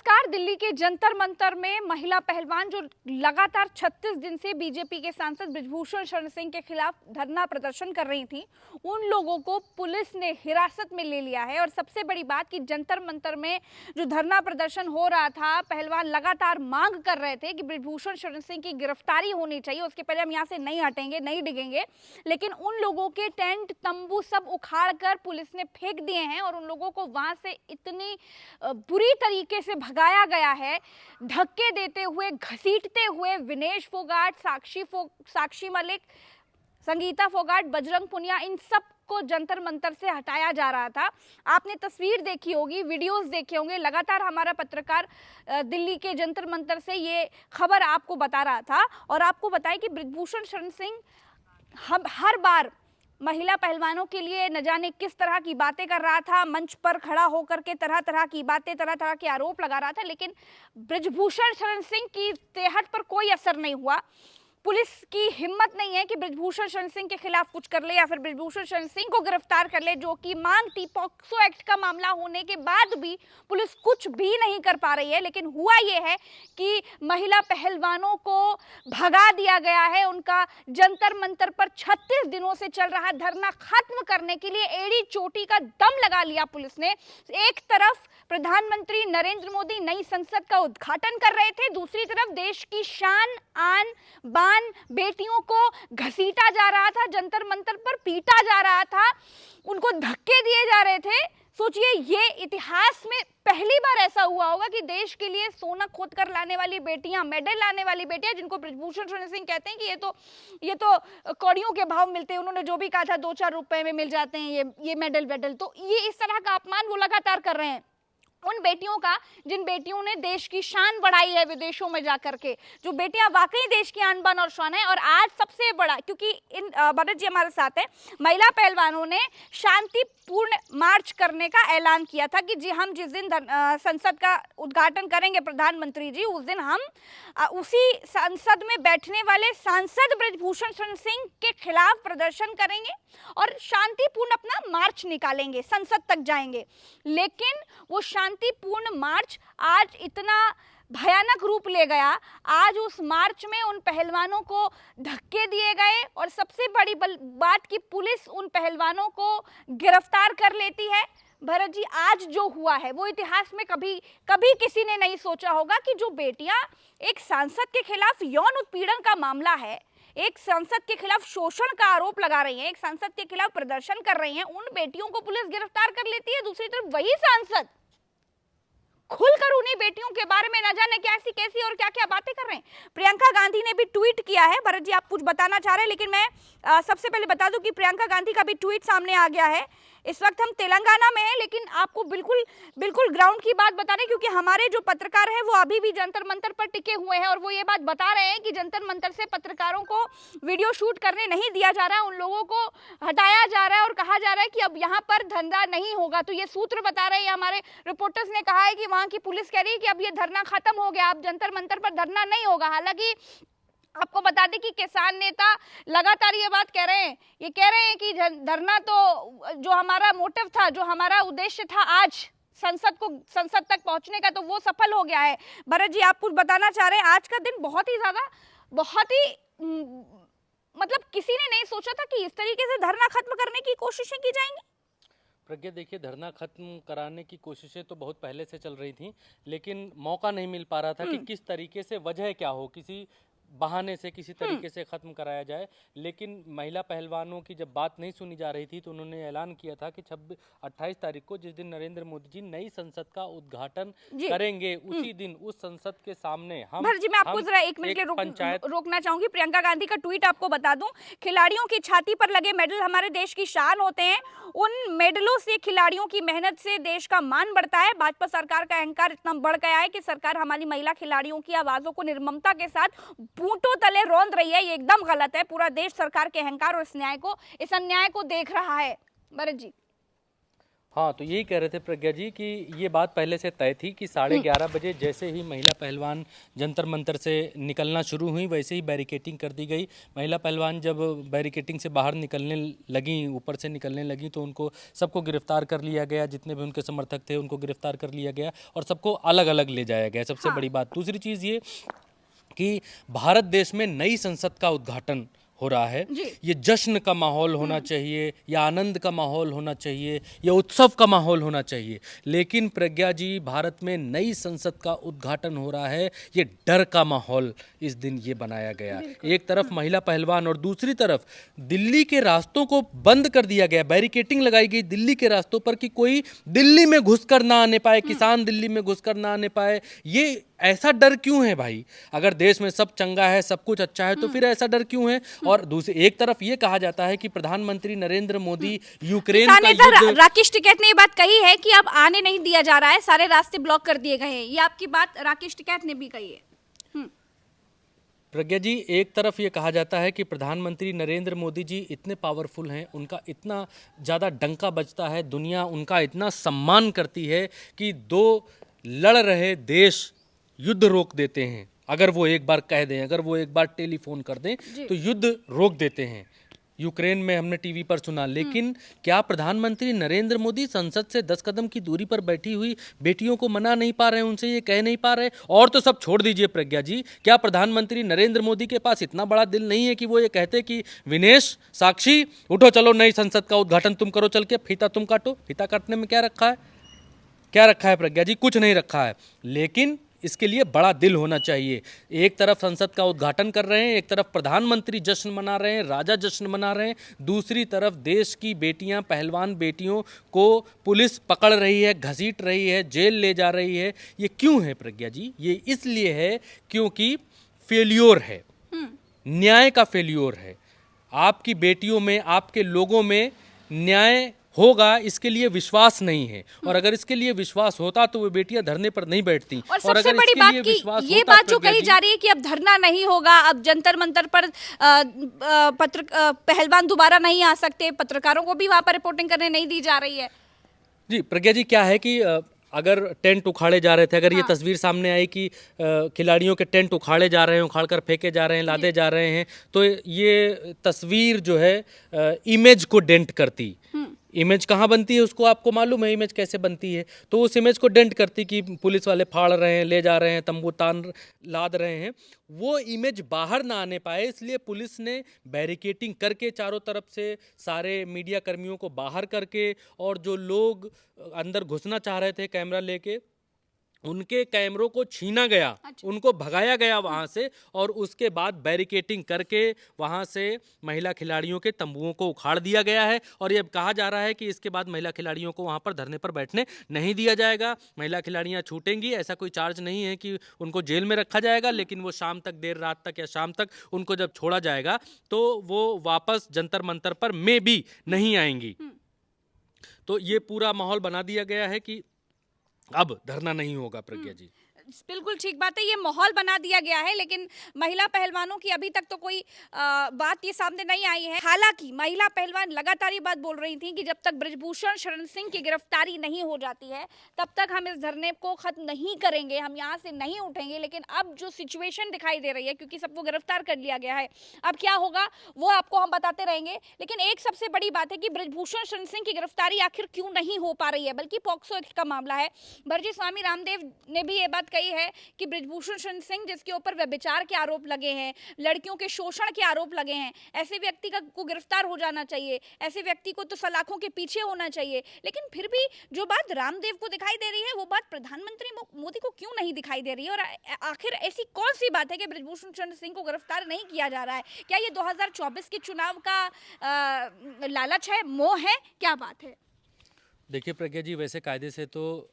नमस्कार। दिल्ली के जंतर मंतर में महिला पहलवान जो लगातार 36 दिन से बीजेपी के सांसद बृजभूषण शरण सिंह के खिलाफ धरना प्रदर्शन कर रही थी, उन लोगों को पुलिस ने हिरासत में ले लिया है। और सबसे बड़ी बात कि जंतर मंतर में जो धरना प्रदर्शन हो रहा था, पहलवान लगातार मांग कर रहे थे कि बृजभूषण शरण सिंह की गिरफ्तारी होनी चाहिए, उसके पहले हम यहाँ से नहीं हटेंगे, नहीं डिगेंगे। लेकिन उन लोगों के टेंट तंबू सब उखाड़ कर पुलिस ने फेंक दिए हैं और उन लोगों को वहां से इतनी बुरी तरीके से भगाया गया है, धक्के देते हुए, घसीटते हुए। विनेश फोगाट, साक्षी मलिक, संगीता फोगाट, बजरंग पुनिया, इन सब को जंतर मंतर से हटाया जा रहा था। आपने तस्वीर देखी होगी, वीडियोस देखे होंगे। लगातार हमारा पत्रकार दिल्ली के जंतर मंतर से ये खबर आपको बता रहा था और आपको बताया कि बृजभूषण शरण सिंह हर बार महिला पहलवानों के लिए न जाने किस तरह की बातें कर रहा था, मंच पर खड़ा होकर के तरह तरह की बातें, तरह तरह के आरोप लगा रहा था। लेकिन बृजभूषण शरण सिंह की तेहट पर कोई असर नहीं हुआ। पुलिस की हिम्मत नहीं है कि बृजभूषण शरण सिंह के खिलाफ कुछ कर ले या फिर बृजभूषण शरण सिंह को गिरफ्तार कर ले, जो कि मांग थी। पॉक्सो एक्ट का मामला होने के बाद भी पुलिस कुछ भी नहीं कर पा रही है। लेकिन हुआ ये है कि महिला पहलवानों को भगा दिया गया है। उनका जंतर मंतर पर 36 दिनों से चल रहा धरना खत्म करने के लिए एड़ी चोटी का दम लगा लिया पुलिस ने। एक तरफ प्रधानमंत्री नरेंद्र मोदी नई संसद का उद्घाटन कर रहे थे, दूसरी तरफ देश की शान, आन, बान बेटियों को घसीटा जा रहा था, जंतर मंतर पर पीटा जा रहा था, उनको धक्के दिए जा रहे थे। सोचिए, ये इतिहास में पहली बार ऐसा हुआ होगा कि देश के लिए सोना खोद कर लाने वाली बेटियां, मेडल लाने वाली बेटियां, जिनको बृजभूषण शरण सिंह कहते हैं कि ये तो कौड़ियों के भाव मिलते हैं, उन्होंने जो भी कहा था 2-4 रुपए में मिल जाते हैं ये मेडल वेडल। तो ये इस तरह का अपमान वो लगातार कर रहे हैं उन बेटियों का जिन बेटियों ने देश की शान बढ़ाई है विदेशों में जाकर के, जो बेटियां वाकई देश की आन बान और शान है। और आज सबसे बड़ा, क्योंकि इन भरत जी हमारे साथ है, महिला पहलवानों ने शांतिपूर्ण मार्च करने का ऐलान किया था कि जी हम जिस दिन संसद का उद्घाटन करेंगे प्रधानमंत्री जी, उस दिन हम उसी संसद में बैठने वाले सांसद बृजभूषण शरण सिंह के खिलाफ प्रदर्शन करेंगे और शांतिपूर्ण अपना मार्च निकालेंगे, संसद तक जाएंगे। लेकिन वो शांतिपूर्ण मार्च आज इतना भयानक रूप ले गया। आज उस मार्च में उन पहलवानों को धक्के दिए गए और सबसे बड़ी बात कि पुलिस उन पहलवानों को गिरफ्तार कर लेती है। भरत जी, आज जो हुआ है वो इतिहास में कभी किसी ने नहीं सोचा होगा कि जो बेटियां एक सांसद के खिलाफ यौन उत्पीड़न का मामला है, एक सांसद के खिलाफ शोषण का आरोप लगा रही हैं, एक सांसद के खिलाफ प्रदर्शन कर रही हैं, उन बेटियों को पुलिस गिरफ्तार कर लेती है। दूसरी तरफ वही सांसद खुलकर उन्हीं बेटियों के बारे में न जाने कैसी कैसी और क्या क्या बातें कर रहे हैं। प्रियंका गांधी ने भी ट्वीट किया है। भरत जी, आप कुछ बताना चाह रहे हैं, लेकिन मैं सबसे पहले बता दूं कि प्रियंका गांधी का भी ट्वीट सामने आ गया है। इस वक्त हम तेलंगाना में हैं, लेकिन आपको बिल्कुल ग्राउंड की बात बता रहे हैं, क्योंकि हमारे जो पत्रकार हैं वो अभी भी जंतर मंतर पर टिके हुए हैं और वो ये बात बता रहे हैं कि जंतर मंतर से पत्रकारों को वीडियो शूट करने नहीं दिया जा रहा है, उन लोगों को हटाया जा रहा है और कहा जा रहा है कि अब यहाँ पर धंधा नहीं होगा। तो ये सूत्र बता रहे हैं, हमारे रिपोर्टर्स ने कहा है कि वहाँ की पुलिस कह रही है कि अब ये धरना खत्म हो गया, अब जंतर मंतर पर धरना नहीं होगा। हालांकि आपको बता दें कि किसान नेता लगातार ये बात कह रहे हैं, ये कह रहे हैं कि धरना तो जो हमारा मोटिव था, जो हमारा उद्देश्य था आज संसद तक पहुंचने का, तो वो सफल हो गया है। भरत जी, आप कुछ बताना चाह रहे हैं? आज का दिन बहुत ही मतलब किसी ने नहीं सोचा था कि इस तरीके से धरना खत्म करने की कोशिशें की जाएंगी। प्रज्ञा, देखिए, धरना खत्म कराने की कोशिशें तो बहुत पहले से चल रही थी, लेकिन मौका नहीं मिल पा रहा था कि किस तरीके से, वजह क्या हो, किसी बहाने से किसी तरीके से खत्म कराया जाए। लेकिन महिला पहलवानों की जब बात नहीं सुनी जा रही थी तो उन्होंने ऐलान किया था कि 28 तारीख को, जिस दिन नरेंद्र मोदी जी नई संसद का उद्घाटन करेंगे, उसी दिन उस संसद के सामने हम जी, मैं आपको जरा 1 मिनट के लिए रोकना चाहूंगी। प्रियंका गांधी का ट्वीट आपको बता दूं, खिलाड़ियों की छाती पर लगे मेडल हमारे देश की शान होते हैं, उन मेडलों से, खिलाड़ियों की मेहनत से देश का मान बढ़ता है। भाजपा सरकार का अहंकार इतना बढ़ गया है कि सरकार हमारी महिला खिलाड़ियों की आवाजों को निर्ममता के साथ बूटों तले रौंद रही है। ये एकदम गलत है। पूरा देश सरकार के अहंकार और इस अन्याय को देख रहा है। भरत जी। हाँ, तो यही कह रहे थे प्रज्ञा जी कि ये बात पहले से तय थी कि 11:30 बजे जैसे ही महिला पहलवान जंतर मंतर से निकलना शुरू हुई वैसे ही बैरिकेटिंग कर दी गई। महिला पहलवान जब बैरिकेटिंग से बाहर निकलने लगीं, ऊपर से निकलने लगीं, तो उनको सबको गिरफ्तार कर लिया गया। जितने भी उनके समर्थक थे उनको गिरफ्तार कर लिया गया और सबको अलग अलग ले जाया गया। सबसे बड़ी बात दूसरी चीज़ ये कि भारत देश में नई संसद का उद्घाटन हो रहा है। ये जश्न का माहौल होना चाहिए, या आनंद का माहौल होना चाहिए, या उत्सव का माहौल होना चाहिए। लेकिन प्रज्ञा जी, भारत में नई संसद का उद्घाटन हो रहा है, ये डर का माहौल इस दिन ये बनाया गया। एक तरफ महिला पहलवान और दूसरी तरफ दिल्ली के रास्तों को बंद कर दिया गया, बैरिकेटिंग लगाई गई दिल्ली के रास्तों पर कि कोई दिल्ली में घुसकर ना आने पाए, किसान दिल्ली में घुसकर ना आने पाए। ये ऐसा डर क्यों है भाई? अगर देश में सब चंगा है, सब कुछ अच्छा है, तो फिर ऐसा डर क्यों है? और दूसरी एक तरफ ये कहा जाता है कि प्रधानमंत्री नरेंद्र मोदी यूक्रेन का युद्ध, राकेश टिकैत ने ये बात कही है कि अब आने नहीं दिया जा रहा है, सारे रास्ते ब्लॉक कर दिए गए हैं। ये आपकी बात राकेश टिकैत ने भी कही है। प्रज्ञा जी, एक तरफ ये कहा जाता है कि प्रधानमंत्री नरेंद्र मोदी जी इतने पावरफुल हैं, उनका इतना ज़्यादा डंका बजता है, दुनिया उनका इतना सम्मान करती है कि दो लड़ रहे देश युद्ध रोक देते हैं। अगर वो एक बार कह दें, अगर वो एक बार टेलीफोन कर दें, तो युद्ध रोक देते हैं। यूक्रेन में हमने टीवी पर सुना। लेकिन क्या प्रधानमंत्री नरेंद्र मोदी संसद से 10 कदम की दूरी पर बैठी हुई बेटियों को मना नहीं पा रहे हैं, उनसे ये कह नहीं पा रहे? और तो सब छोड़ दीजिए प्रज्ञा जी, क्या प्रधानमंत्री नरेंद्र मोदी के पास इतना बड़ा दिल नहीं है कि वो ये कहते कि विनेश, साक्षी, उठो चलो नई संसद का उद्घाटन तुम करो, चल के फीता तुम काटो। फीता काटने में क्या रखा है? क्या रखा है प्रज्ञा जी? कुछ नहीं रखा है। लेकिन इसके लिए बड़ा दिल होना चाहिए। एक तरफ संसद का उद्घाटन कर रहे हैं, एक तरफ प्रधानमंत्री जश्न मना रहे हैं, राजा जश्न मना रहे हैं, दूसरी तरफ देश की बेटियां, पहलवान बेटियों को पुलिस पकड़ रही है, घसीट रही है, जेल ले जा रही है। ये क्यों है प्रज्ञा जी? ये इसलिए है क्योंकि फेल्योर है, न्याय का फेल्योर है। आपकी बेटियों में, आपके लोगों में न्याय होगा, इसके लिए विश्वास नहीं है। और अगर इसके लिए विश्वास होता तो वो बेटियां धरने पर नहीं बैठती। और सबसे बड़ी बात की ये बात जो कही जा रही है कि अब धरना नहीं होगा, अब जंतर मंतर पर पहलवान दोबारा नहीं आ सकते, पत्रकारों को भी वहां पर रिपोर्टिंग करने नहीं दी जा रही है। जी प्रज्ञा जी, क्या है कि अगर टेंट उखाड़े जा रहे थे, अगर ये तस्वीर सामने आई कि खिलाड़ियों के टेंट उखाड़े जा रहे हैं, उखाड़कर फेंके जा रहे हैं, लादे जा रहे हैं, तो ये तस्वीर जो है इमेज को डेंट करती। इमेज कहाँ बनती है उसको आपको मालूम है, इमेज कैसे बनती है? तो उस इमेज को डेंट करती कि पुलिस वाले फाड़ रहे हैं, ले जा रहे हैं, तंबू तान लाद रहे हैं। वो इमेज बाहर ना आने पाए, इसलिए पुलिस ने बैरिकेटिंग करके चारों तरफ से सारे मीडिया कर्मियों को बाहर करके, और जो लोग अंदर घुसना चाह रहे थे कैमरा लेके, उनके कैमरों को छीना गया। अच्छा। उनको भगाया गया वहां से, और उसके बाद बैरिकेटिंग करके वहां से महिला खिलाड़ियों के तंबुओं को उखाड़ दिया गया है। और ये कहा जा रहा है कि इसके बाद महिला खिलाड़ियों को वहां पर धरने पर बैठने नहीं दिया जाएगा। महिला खिलाड़ियां छूटेंगी, ऐसा कोई चार्ज नहीं है कि उनको जेल में रखा जाएगा, लेकिन वो शाम तक, देर रात तक या शाम तक उनको जब छोड़ा जाएगा तो वो वापस जंतर मंतर पर में भी नहीं आएंगी। तो ये पूरा माहौल बना दिया गया है कि अब धरना नहीं होगा प्रज्ञा जी। बिल्कुल ठीक बात है, ये माहौल बना दिया गया है, लेकिन महिला पहलवानों की अभी तक तो कोई बात ये सामने नहीं आई है। हालांकि महिला पहलवान लगातार ये बात बोल रही थी कि जब तक बृजभूषण शरण सिंह की गिरफ्तारी नहीं हो जाती है तब तक हम इस धरने को खत्म नहीं करेंगे, हम यहाँ से नहीं उठेंगे। लेकिन अब जो सिचुएशन दिखाई दे रही है, क्योंकि सबको गिरफ्तार कर लिया गया है, अब क्या होगा वो आपको हम बताते रहेंगे। लेकिन एक सबसे बड़ी बात है कि बृजभूषण शरण सिंह की गिरफ्तारी आखिर क्यों नहीं हो पा रही है, बल्कि पॉक्सो एक्ट का मामला है। भरजी स्वामी रामदेव ने भी ये बात है कि बृजभूषण शरण सिंह, जिसके ऊपर व्यभिचार के आरोप लगे हैं, लड़कियों के शोषण के आरोप लगे हैं, ऐसे व्यक्ति को गिरफ्तार हो जाना चाहिए, ऐसे व्यक्ति को तो सलाखों के पीछे होना चाहिए। लेकिन फिर भी जो बात रामदेव को दिखाई दे रही है वो बात प्रधानमंत्री मोदी को क्यों नहीं दिखाई दे रही है? और आखिर ऐसी कौन सी बात है कि बृजभूषण शरण सिंह को गिरफ्तार नहीं किया जा रहा है? क्या ये 2024 के चुनाव का लालच है, मोह है, क्या बात है? देखिए प्रज्ञा जी, वैसे कायदे से तो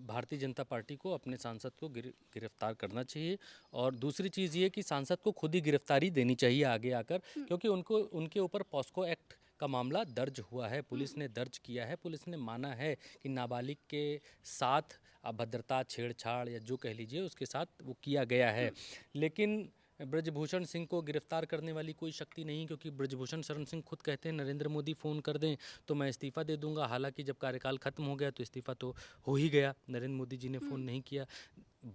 भारतीय जनता पार्टी को अपने सांसद को गिरफ्तार करना चाहिए, और दूसरी चीज़ ये कि सांसद को खुद ही गिरफ्तारी देनी चाहिए आगे आकर, क्योंकि उनके ऊपर पॉस्को एक्ट का मामला दर्ज हुआ है, पुलिस ने दर्ज किया है, पुलिस ने माना है कि नाबालिग के साथ अभद्रता, छेड़छाड़ या जो कह लीजिए उसके साथ वो किया गया है। लेकिन ब्रजभूषण सिंह को गिरफ्तार करने वाली कोई शक्ति नहीं, क्योंकि ब्रजभूषण शरण सिंह खुद कहते हैं नरेंद्र मोदी फ़ोन कर दें तो मैं इस्तीफ़ा दे दूंगा। हालांकि जब कार्यकाल खत्म हो गया तो इस्तीफ़ा तो हो ही गया, नरेंद्र मोदी जी ने फ़ोन नहीं किया।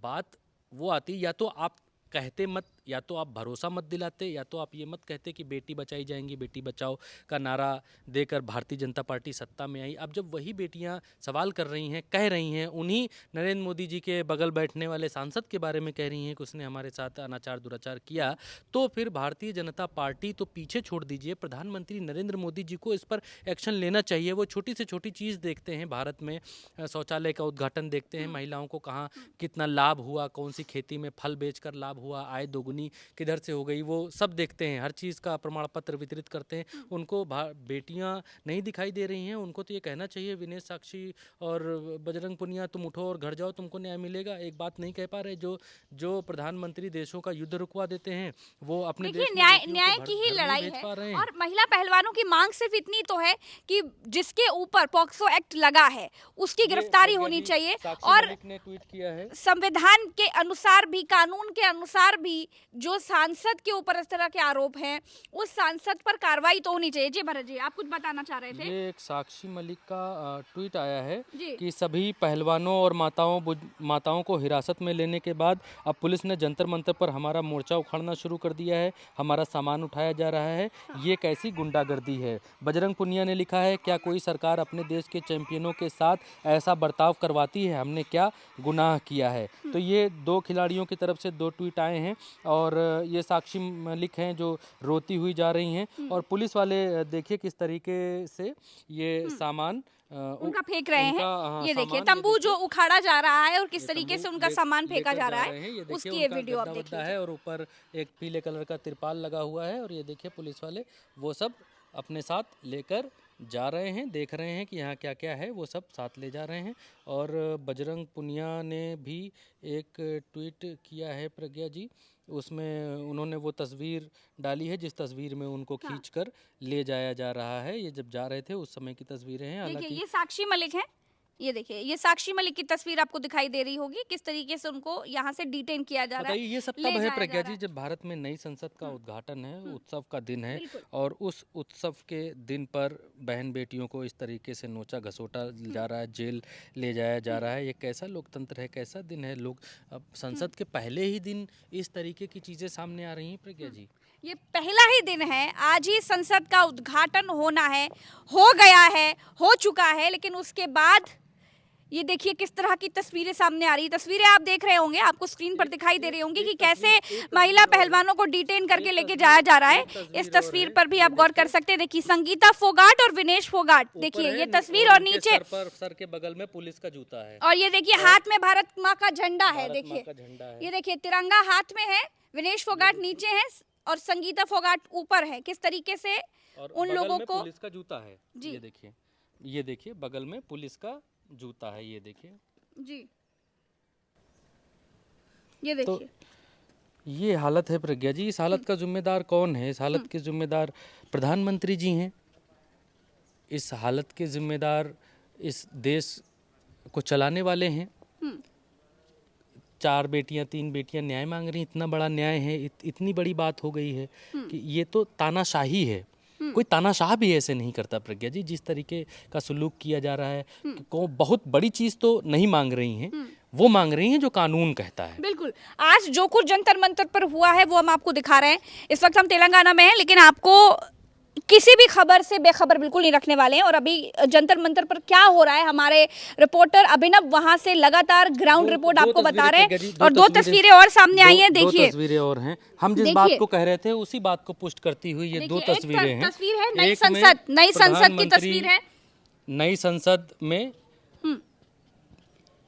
बात वो आती, या तो आप कहते मत, या तो आप भरोसा मत दिलाते, या तो आप ये मत कहते कि बेटी बचाई जाएंगी, बेटी बचाओ का नारा देकर भारतीय जनता पार्टी सत्ता में आई। अब जब वही बेटियां सवाल कर रही हैं, कह रही हैं, उन्हीं नरेंद्र मोदी जी के बगल बैठने वाले सांसद के बारे में कह रही हैं कि उसने हमारे साथ अनाचार दुराचार किया, तो फिर भारतीय जनता पार्टी तो पीछे छोड़ दीजिए, प्रधानमंत्री नरेंद्र मोदी जी को इस पर एक्शन लेना चाहिए। वो छोटी से छोटी चीज़ देखते हैं भारत में, शौचालय का उद्घाटन देखते हैं, महिलाओं को कहाँ कितना लाभ हुआ, कौन सी खेती में फल बेचकर लाभ हुआ, आय दोगुनी किधर से हो गई, वो सब देखते हैं, हर चीज़ का प्रमाण पत्र वितरित करते हैं। उनको बेटियां नहीं दिखाई दे रही हैं। उनको तो ये कहना चाहिए विनेश साक्षी और बजरंग पुनिया, तुम उठो और घर जाओ, तुमको न्याय मिलेगा। एक बात नहीं कह पा रहे। जो प्रधानमंत्री देशों का युद्ध रुकवा देते हैं वो अपने देश में न्याय की ही लड़ाई है। और महिला पहलवानों की मांग सिर्फ इतनी तो है कि जिसके ऊपर पॉक्सो एक्ट लगा है उसकी गिरफ्तारी होनी चाहिए। और ने ट्वीट किया है, संविधान के अनुसार भी, कानून के अनुसार भी जो सांसद के ऊपर इस तरह के आरोप हैं उस सांसद पर कार्रवाई तो होनी चाहिए। जी भरत जी, आप कुछ बताना चाह रहे थे। ये एक साक्षी मलिक का ट्वीट आया है जी। कि सभी पहलवानों और माताओं को हिरासत में लेने के बाद अब पुलिस ने जंतर मंतर पर हमारा मोर्चा उखाड़ना शुरू कर दिया है, हमारा सामान उठाया जा रहा है। ये कैसी गुंडागर्दी है। बजरंग पुनिया ने लिखा है, क्या कोई सरकार अपने देश के चैंपियनों के साथ ऐसा बर्ताव करवाती है? हमने क्या गुनाह किया है? तो ये दो खिलाड़ियों की तरफ से दो ट्वीट आए हैं और ये साक्षी मलिक हैं जो रोती हुई जा रही हैं। और पुलिस वाले देखिए किस तरीके से ये सामान उनका फेंक रहे हैं। ये देखिए तंबू जो उखाड़ा जा रहा है और किस तरीके से उनका सामान फेंका जा रहा है, उसकी ये वीडियो आप देख लीजिए। है और ऊपर एक पीले कलर का तिरपाल लगा हुआ है और ये देखिए पुलिस वाले वो सब अपने साथ लेकर जा रहे हैं, देख रहे हैं कि यहाँ क्या क्या है, वो सब साथ ले जा रहे हैं। और बजरंग पुनिया ने भी एक ट्वीट किया है प्रज्ञा जी, उसमें उन्होंने वो तस्वीर डाली है जिस तस्वीर में उनको खींचकर ले जाया जा रहा है। ये जब जा रहे थे उस समय की तस्वीरें हैं। देखिए ये साक्षी मलिक है, ये देखिए ये साक्षी मलिक की तस्वीर आपको दिखाई दे रही होगी, किस तरीके से उनको यहाँ से डिटेन किया जा रहा है। ये सब तब है प्रज्ञा जी जब भारत में नई संसद का उद्घाटन है, उत्सव का दिन है, और उस उत्सव के दिन पर बहन बेटियों को इस तरीके से नोचा घसोटा जा रहा है, जेल ले जाया जा रहा है। ये कैसा लोकतंत्र है, कैसा दिन है? लोग अब संसद के पहले ही दिन इस तरीके की चीजें सामने आ रही हैं प्रज्ञा जी। ये पहला ही दिन है, आज ही संसद का उद्घाटन होना है, हो गया है, हो चुका है, लेकिन उसके बाद ये देखिए किस तरह की तस्वीरें सामने आ रही है। तस्वीरें आप देख रहे होंगे, आपको स्क्रीन पर दिखाई दे रही होंगी कि कैसे महिला पहलवानों को डिटेन करके लेके जाया जा रहा है। इस तस्वीर पर भी आप गौर कर सकते हैं। देखिए संगीता फोगाट और विनेश फोगाट, देखिए ये तस्वीर, और नीचे सर के बगल में पुलिस का जूता है, और ये देखिए हाथ में भारत माँ का झंडा है। देखिए ये देखिए तिरंगा हाथ में है, विनेश फोगाट नीचे है और संगीता फोगाट ऊपर है। किस तरीके से उन लोगों को पुलिस का जूता है। ये देखिए बगल में पुलिस का जूता है, ये देखिए जी, ये देखिए तो ये हालत है प्रज्ञा जी। इस हालत का जिम्मेदार कौन है? इस हालत के जिम्मेदार प्रधानमंत्री जी हैं। इस हालत के जिम्मेदार इस देश को चलाने वाले हैं। 4 बेटियां 3 बेटियां न्याय मांग रही, इतना बड़ा न्याय है, इतनी बड़ी बात हो गई है कि ये तो तानाशाही है। कोई तानाशाह भी ऐसे नहीं करता प्रज्ञा जी, जिस तरीके का सलूक किया जा रहा है। को बहुत बड़ी चीज तो नहीं मांग रही हैं, वो मांग रही हैं जो कानून कहता है। बिल्कुल, आज जो कुछ जंतर मंतर पर हुआ है वो हम आपको दिखा रहे हैं। इस वक्त हम तेलंगाना में हैं, लेकिन आपको किसी भी खबर से बेखबर बिल्कुल नहीं रखने वाले हैं। और अभी जंतर मंतर पर क्या हो रहा है, हमारे रिपोर्टर अभिनव वहां से लगातार ग्राउंड रिपोर्ट आपको बता रहे हैं। और 2 तस्वीरें और सामने आई हैं, देखिए 2 तस्वीरें और हैं। हम जिस बात को कह रहे थे उसी बात को पुष्ट करती हुई ये 2 तस्वीरें हैं। तस्वीर है नई संसद की तस्वीर है। नई संसद में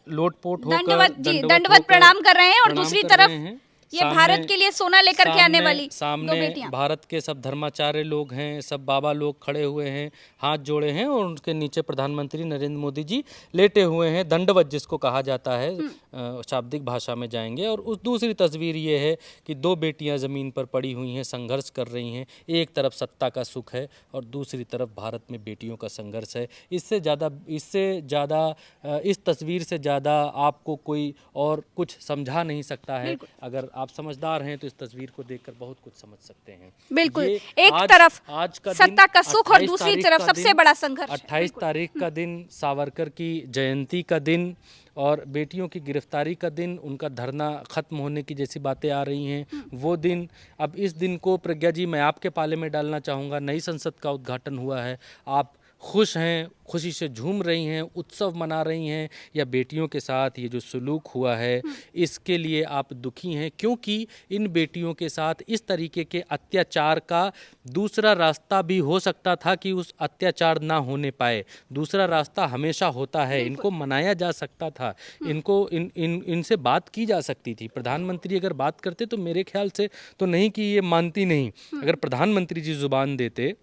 लोटपोट होकर दंडवत प्रणाम कर रहे हैं और दूसरी तरफ ये भारत के लिए सोना लेकर के आने वाली सामने भारत के सब धर्माचार्य लोग हैं, सब बाबा लोग खड़े हुए हैं, हाथ जोड़े हैं, और उनके नीचे प्रधानमंत्री नरेंद्र मोदी जी लेटे हुए हैं। दंडवत जिसको कहा जाता है शाब्दिक भाषा में जाएंगे। और उस दूसरी तस्वीर ये है कि 2 बेटियां ज़मीन पर पड़ी हुई हैं, संघर्ष कर रही हैं। एक तरफ सत्ता का सुख है और दूसरी तरफ भारत में बेटियों का संघर्ष है। इससे ज़्यादा इस तस्वीर से ज़्यादा आपको कोई और कुछ समझा नहीं सकता है। अगर आप समझदार हैं तो इस तस्वीर को देखकर बहुत कुछ समझ सकते हैं। बिल्कुल, ये एक आज- तरफ आज का सत्ता दिन का सुख और 28 दूसरी तारीख तरफ का सबसे दिन- बड़ा संघर्ष। 28 तारीख का दिन सावरकर की जयंती का दिन और बेटियों की गिरफ्तारी का दिन, उनका धरना खत्म होने की जैसी बातें आ रही हैं वो दिन। अब इस दिन को प्रज्ञा जी मैं आपके पाले में डालना चाहूँगा। नई संसद का उद्घाटन हुआ है, आप खुश हैं, खुशी से झूम रही हैं, उत्सव मना रही हैं, या बेटियों के साथ ये जो सलूक हुआ है इसके लिए आप दुखी हैं? क्योंकि इन बेटियों के साथ इस तरीके के अत्याचार का दूसरा रास्ता भी हो सकता था कि उस अत्याचार ना होने पाए। दूसरा रास्ता हमेशा होता है, इनको मनाया जा सकता था, इनको इनसे बात की जा सकती थी। प्रधानमंत्री अगर बात करते तो मेरे ख्याल से तो नहीं कि ये मानती नहीं, अगर प्रधानमंत्री जी जुबान देते,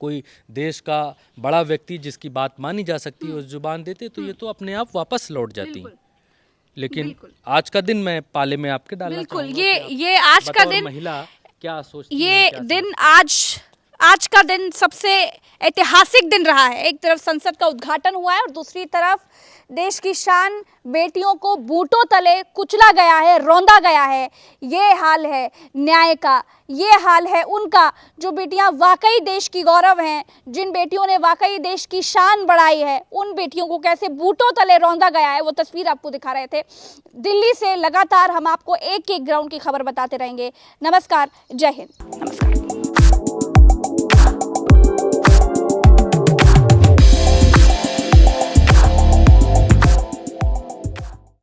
कोई देश का बड़ा व्यक्ति जिसकी बात मानी जा सकती है उस जुबान देते तो ये तो अपने आप वापस लौट जाती। लेकिन आज का दिन मैं पाले में आपके डालना बिल्कुल, चाहूंगा कि आप ये आज का बतौर दिन, महिला क्या सोचती हैं, ये क्या दिन समझती आज का दिन सबसे ऐतिहासिक दिन रहा है। एक तरफ संसद का उद्घाटन हुआ है और दूसरी तरफ देश की शान बेटियों को बूटों तले कुचला गया है, रौंदा गया है। ये हाल है न्याय का, ये हाल है उनका जो बेटियां वाकई देश की गौरव हैं, जिन बेटियों ने वाकई देश की शान बढ़ाई है, उन बेटियों को कैसे बूटों तले रौंदा गया है वो तस्वीर आपको दिखा रहे थे। दिल्ली से लगातार हम आपको एक एक ग्राउंड की खबर बताते रहेंगे। नमस्कार, जय हिंद।